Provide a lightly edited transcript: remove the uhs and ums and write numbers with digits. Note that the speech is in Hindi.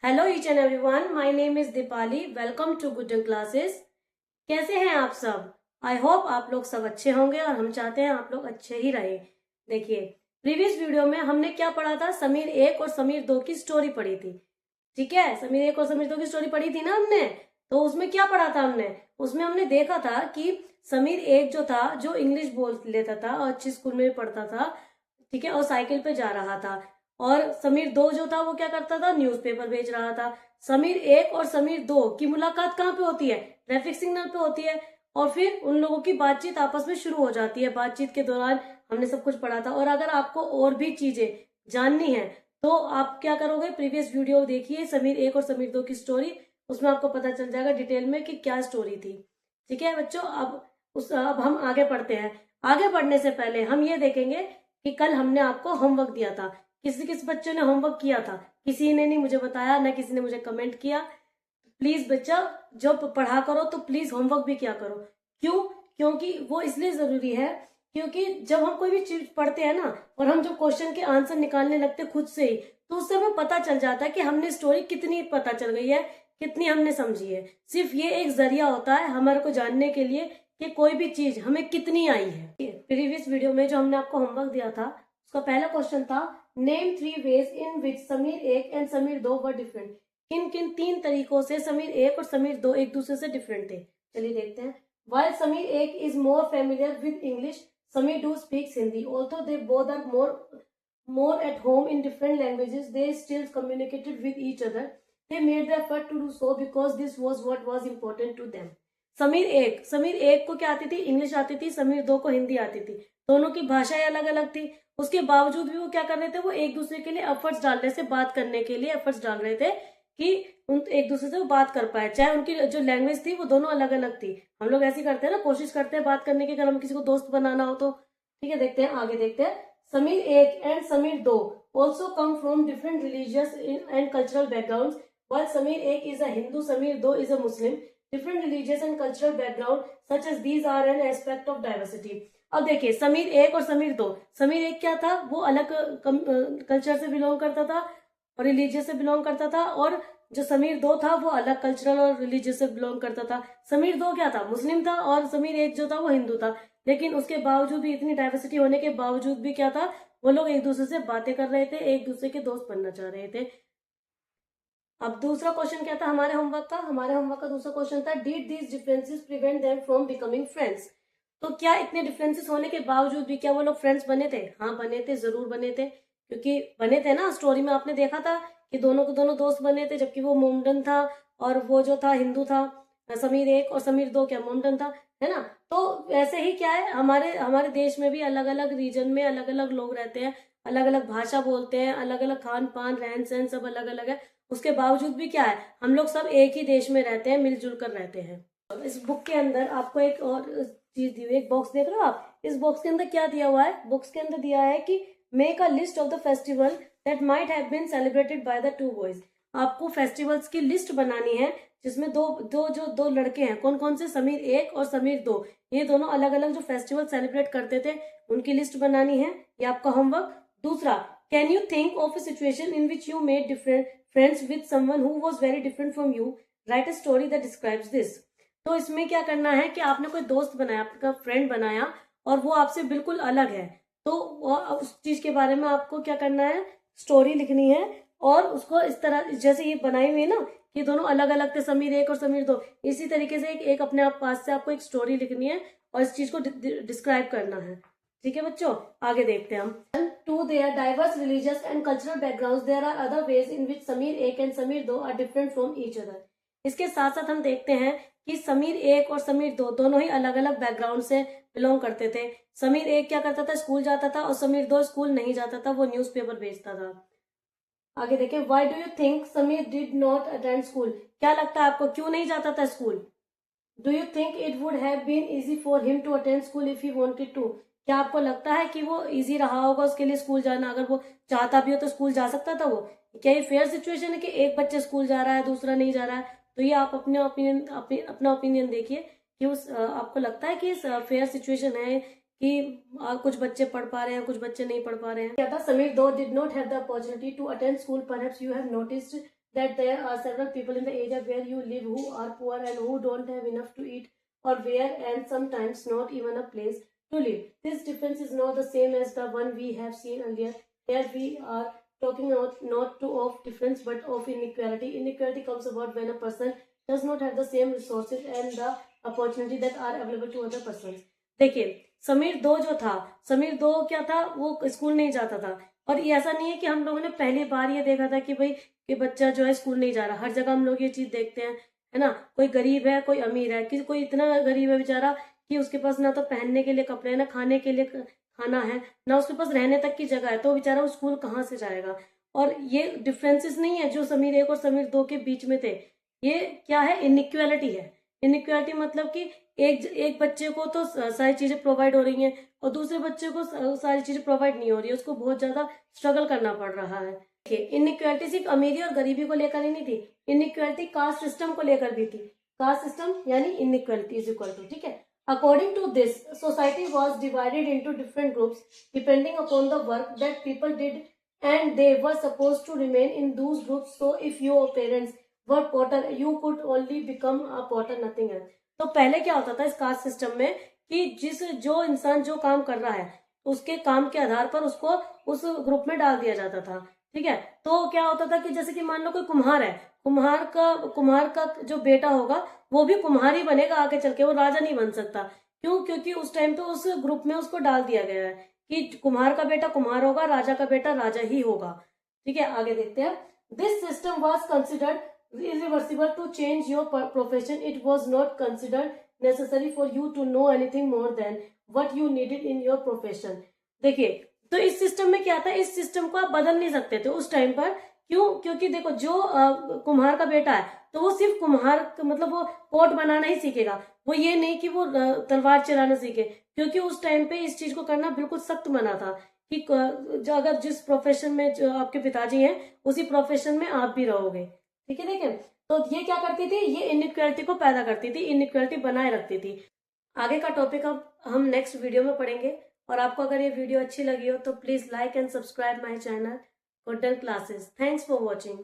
Hello each and everyone, my name is Deepali. Welcome to Gudan classes. कैसे हैं आप सब? आई होप आप लोग सब अच्छे होंगे और हम चाहते हैं आप लोग अच्छे ही रहें। देखिए, प्रीवियस वीडियो में हमने क्या पढ़ा था? समीर एक और समीर दो की स्टोरी पढ़ी थी। ठीक है, समीर एक और समीर दो की स्टोरी पढ़ी थी ना हमने। तो उसमें क्या पढ़ा था हमने? उसमें हमने देखा था कि समीर एक जो था, जो इंग्लिश बोल लेता था और अच्छी स्कूल में भी पढ़ता था, ठीक है, और साइकिल पे जा रहा था। और समीर दो जो था वो क्या करता था? न्यूज़पेपर बेच रहा था। समीर एक और समीर दो की मुलाकात कहाँ पे होती है? ट्रैफिक सिग्नल पे होती है। और फिर उन लोगों की बातचीत आपस में शुरू हो जाती है। बातचीत के दौरान हमने सब कुछ पढ़ा था। और अगर आपको और भी चीजें जाननी है तो आप क्या करोगे? प्रीवियस वीडियो देखिए, समीर एक और समीर दो की स्टोरी। उसमें आपको पता चल जाएगा डिटेल में कि क्या स्टोरी थी। ठीक है बच्चों, अब हम आगे पढ़ते हैं। आगे बढ़ने से पहले हम ये देखेंगे कि कल हमने आपको होमवर्क दिया था। किसी किस बच्चों ने होमवर्क किया था? किसी ने नहीं मुझे बताया, ना किसी ने मुझे कमेंट किया। प्लीज बच्चा, जब पढ़ा करो तो प्लीज होमवर्क भी किया करो। क्यों? क्योंकि वो इसलिए जरूरी है क्योंकि जब हम कोई भी चीज पढ़ते हैं ना, और हम जब क्वेश्चन के आंसर निकालने लगते खुद से ही, तो उससे हमें पता चल जाता है कि हमने स्टोरी कितनी पता चल गई है, कितनी हमने समझी है। सिर्फ ये एक जरिया होता है हमारे को जानने के लिए कि कोई भी चीज हमें कितनी आई है। प्रीवियस वीडियो में जो हमने आपको होमवर्क दिया था, उसका पहला क्वेश्चन था, नेम 3 वेज इन विच समीर एक एंड समीर दो वर डिफरेंट। किन किन 3 तरीकों से समीर एक और समीर दो एक दूसरे से डिफरेंट थे? चलिए देखते हैं। While समीर एक is more familiar with English, Sameer do speaks Hindi. Although they both are more at home in different languages, they still communicated with each other. They made the effort to do so because this was what was important to them. Sameer एक को क्या आती थी? इंग्लिश आती थी। समीर दो को हिंदी आती थी। दोनों की भाषाएं अलग अलग थी। उसके बावजूद भी वो क्या कर रहे थे? वो एक दूसरे के लिए एफर्ट्स डाल रहे थे, बात करने के लिए एफर्ट्स डाल रहे थे कि उन एक दूसरे से वो बात कर पाए, चाहे उनकी जो लैंग्वेज थी वो दोनों अलग अलग थी। हम लोग ऐसे करते हैं ना, कोशिश करते हैं बात करने की, अगर हम किसी को दोस्त बनाना हो तो। ठीक है, देखते हैं, आगे देखते हैं। समीर एक एंड समीर दो also come from different religious and cultural background. while Sameer एक इज अ हिंदू, समीर दो is a Muslim, different religious and cultural background such as these are an aspect of diversity. अब देखिए, समीर एक और समीर दो। समीर एक क्या था? वो अलग कल्चर से बिलोंग करता था और रिलीजियस से बिलोंग करता था। और जो समीर दो था वो अलग कल्चरल और रिलीजियस से बिलोंग करता था। समीर दो क्या था? मुस्लिम था। और समीर एक जो था वो हिंदू था। लेकिन उसके बावजूद भी, इतनी डाइवर्सिटी होने के बावजूद भी क्या था? वो लोग एक दूसरे से बातें कर रहे थे, एक दूसरे के दोस्त बनना चाह रहे थे। अब दूसरा क्वेश्चन क्या था हमारे होमवर्क का? हमारे होमवर्क का दूसरा क्वेश्चन था, did these differences prevent them from becoming friends. तो क्या इतने डिफरेंसेस होने के बावजूद भी क्या वो लोग फ्रेंड्स बने थे? हाँ बने थे, जरूर बने थे। क्योंकि बने थे ना, स्टोरी में आपने देखा था कि दोनों के दोनों दोस्त बने थे, जबकि वो मोमडन था और वो जो था हिंदू था। समीर एक और समीर दो क्या मोमडन था, है ना? तो ऐसे ही क्या है, हमारे हमारे देश में भी अलग अलग रीजन में अलग अलग लोग रहते हैं, अलग अलग भाषा बोलते हैं, अलग अलग खान पान रहन सहन सब अलग अलग है। उसके बावजूद भी क्या है, हम लोग सब एक ही देश में रहते हैं, मिलजुल कर रहते हैं। इस बुक के अंदर आपको एक और चीज दी हुई है, एक बॉक्स देख रहे हो आप? इस बॉक्स के अंदर क्या दिया हुआ है? बॉक्स के अंदर दिया है कि make a list of the festival that might have been celebrated by the two boys. आपको फेस्टिवल्स की लिस्ट बनानी है जिसमें दो लड़के हैं। कौन कौन से? समीर एक और समीर दो। ये दोनों अलग अलग जो फेस्टिवल सेलिब्रेट करते थे, उनकी लिस्ट बनानी है। ये आपका होमवर्क। दूसरा, can you think of a situation in which you made different friends with someone who was very different from you, right a story that describes this. तो इसमें क्या करना है कि आपने कोई दोस्त बनाया, आपका फ्रेंड बनाया, और वो आपसे बिल्कुल अलग है। तो उस चीज के बारे में आपको क्या करना है? स्टोरी लिखनी है। और उसको इस तरह, जैसे ये बनाई हुई है ना कि दोनों अलग अलग थे, समीर एक और समीर दो, इसी तरीके से एक अपने आप पास से आपको एक स्टोरी लिखनी है और इस चीज को डिस्क्राइब करना है। ठीक है बच्चों, आगे देखते हैं हम। To their diverse religious and cultural backgrounds, there are other ways in which Sameer एक and समीर दो are different from each other. इसके साथ साथ हम देखते हैं कि समीर एक और समीर दो दोनों ही अलग अलग बैकग्राउंड से बिलोंग करते थे। समीर एक क्या करता था? स्कूल जाता था। और समीर दो स्कूल नहीं जाता था, वो न्यूज़पेपर बेचता था। आगे देखें, why do you think Sameer did not attend school. क्या लगता है आपको, क्यों नहीं जाता था school? Do you think it would have been easy for him to attend school if he wanted to. क्या आपको लगता है कि वो इजी रहा होगा उसके लिए स्कूल जाना? अगर वो चाहता भी हो तो स्कूल जा सकता था वो? क्या ये फेयर सिचुएशन है कि एक बच्चा स्कूल जा रहा है, दूसरा नहीं जा रहा है? तो ये आप अपना ओपिनियन देखिए कि आपको लगता है कि फेयर सिचुएशन है कि कुछ बच्चे पढ़ पा रहे हैं, कुछ बच्चे नहीं पढ़ पा रहे हैं। क्या था? Sameer though did not have the opportunity to attend school, perhaps you have noticed that there are several people in the area where you live who are poor and who don't have enough to eat or wear, and sometimes not even a place to live. This difference is not the same as the one we have seen earlier. Here we are talking not to of difference but of inequality. Inequality comes about when a person does not have the same resources and the opportunity that are available to other persons. देखिए, समीर 2 जो था, समीर 2 क्या था, वो स्कूल नहीं जाता था। और ये ऐसा नहीं है कि हम लोगों ने पहली बार ये देखा था कि भाई कि बच्चा जो है स्कूल नहीं जा रहा। हर जगह हम लोग ये चीज देखते हैं, है ना। कोई गरीब है, कोई अमीर है, कि कोई इतना गरीब है बेचारा कि उसके पास ना तो पहनने के लिए कपड़े, ना खाने के लिए खाना है, ना उसके पास रहने तक की जगह है, तो बेचारा वो स्कूल कहाँ से जाएगा। और ये डिफरेंसेस नहीं है जो समीर 1 और समीर 2 के बीच में थे, ये क्या है, इनइक्वालिटी है। इनइक्वालिटी मतलब कि एक बच्चे को तो सारी चीजें प्रोवाइड हो रही हैं और दूसरे बच्चे को सारी चीजें प्रोवाइड नहीं हो रही है, उसको बहुत ज्यादा स्ट्रगल करना पड़ रहा है। इनइक्वालिटी सिर्फ अमीरी और गरीबी को लेकर ही नहीं थी, इनइक्वालिटी कास्ट सिस्टम को लेकर भी थी। कास्ट सिस्टम यानी इनइक्वालिटी इज इक्वल टू, ठीक है। According to this society was divided into different groups depending upon the work that people did and they were supposed to remain in those groups. So if your parents were potter, you could only become a potter, nothing else. तो पहले क्या होता था इस कास्ट सिस्टम में कि जो इंसान जो काम कर रहा है उसके काम के आधार पर उसको उस ग्रुप में डाल दिया जाता था, ठीक है। तो क्या होता था कि जैसे कि मान लो कोई कुम्हार है, कुम्हार का जो बेटा होगा वो भी कुम्हार ही बनेगा आगे चल के, वो राजा नहीं बन सकता। क्यों? क्योंकि उस टाइम पे उस ग्रुप में उसको डाल दिया गया है कि कुम्हार का बेटा कुम्हार होगा, राजा का बेटा राजा ही होगा, ठीक है। आगे देखते हैं। This system was considered irreversible to change your profession. It was not considered necessary for you to know anything more than what you needed in your profession. देखिए, तो इस सिस्टम में क्या था, इस सिस्टम को आप बदल नहीं सकते थे उस टाइम पर। क्यों? क्योंकि देखो, जो कुम्हार का बेटा है तो वो सिर्फ कुम्हार मतलब वो पोट बनाना ही सीखेगा, वो ये नहीं कि वो तलवार चलाना सीखे, क्योंकि उस टाइम पे इस चीज को करना बिल्कुल सख्त मना था कि जो अगर जिस प्रोफेशन में जो आपके पिताजी हैं उसी प्रोफेशन में आप भी रहोगे, ठीक है। देखें, तो ये क्या करती थी, ये इनइक्वालिटी को पैदा करती थी, इनइक्वालिटी बनाए रखती थी। आगे का टॉपिक अब हम नेक्स्ट वीडियो में पढ़ेंगे। और आपको अगर ये वीडियो अच्छी लगी हो तो please like and subscribe my channel golden classes. Thanks for watching.